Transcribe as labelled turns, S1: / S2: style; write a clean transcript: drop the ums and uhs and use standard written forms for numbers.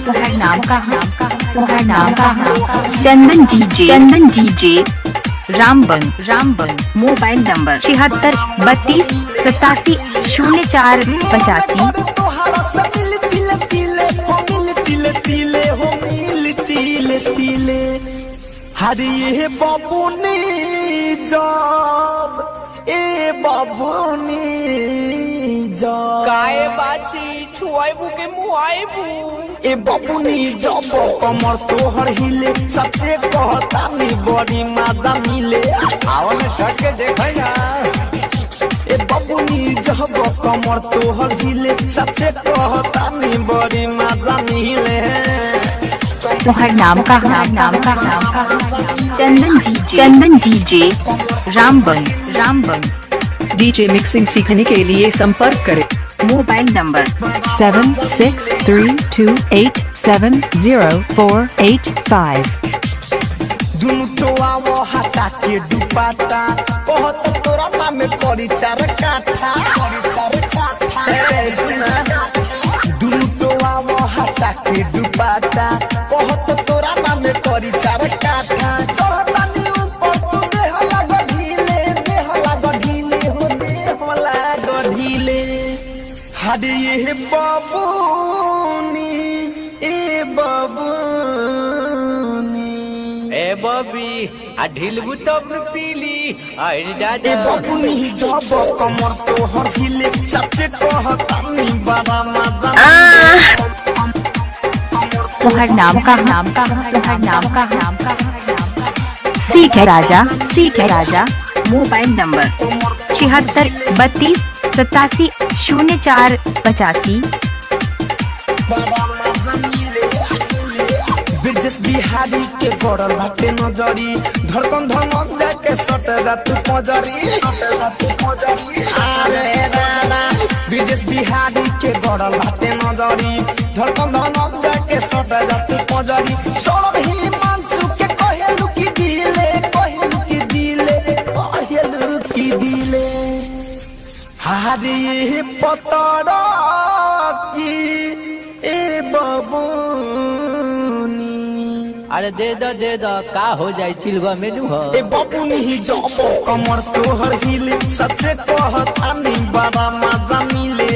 S1: तुम्हारा नाम का चंदन डीजे रामबन मोबाइल नंबर 76 82 84 85।
S2: हरे बाबूनी जब ए बाबूनी जब
S3: काए बाची छुआइबू के मुआइबू
S2: ए बाबूनी जब कमर तोहर हिले सबसे कहता नी बड़ी मजा मिले।
S3: आओ ने शर्ट के देखै ना
S2: ए बाबूनी जब कमर तोहर हिले सबसे कहता नी बड़ी मजा मिले।
S1: तुम्हारा नाम का चंदन डीजे रामबन
S4: डीजे मिक्सिंग सीखने के लिए संपर्क करें।
S1: Mobile number
S4: 7632870485।
S2: दुनु टोआ वो हटा के दुपाटा बहुत तोरा नाम में करी चार काठा दुनु टोआ वो हटा के दुपाटा बहुत तोरा नाम में करी चार काठा चढ़तानी ऊपर तू देह लाग ढीले हो देह लाग ढीले। हरे ये बाबूनी ए बाबूनी
S3: ए बबी आ ढिलबू तब न पीली अरे
S2: ए
S3: दादा
S2: बाबूनी जब कमर तोहर हिले सबसे कहता नी बड़ा मजा।
S1: तुम्हारा नाम का सीख है राजा मोबाइल नंबर 76 32 87 04 85।
S2: ब्रिजेश बिहारी के गड़ल बाटे नजरी धड़कन धमक जाके सट जा तू पजरी अरे दादा ब्रिजेश बिहारी के गड़ल बाटे नजरी धड़कन धमक जाके सट जा तू पजरी सब ही मानसू के कहेलू की दिले हरे पतरा की ए बाबूनी
S3: अरे दे दो का हो जाए चिलवा मेनू हो
S2: ए बाबूनी जब कमर तोहर हिले सबसे कहता नी बड़ा मजा मिले।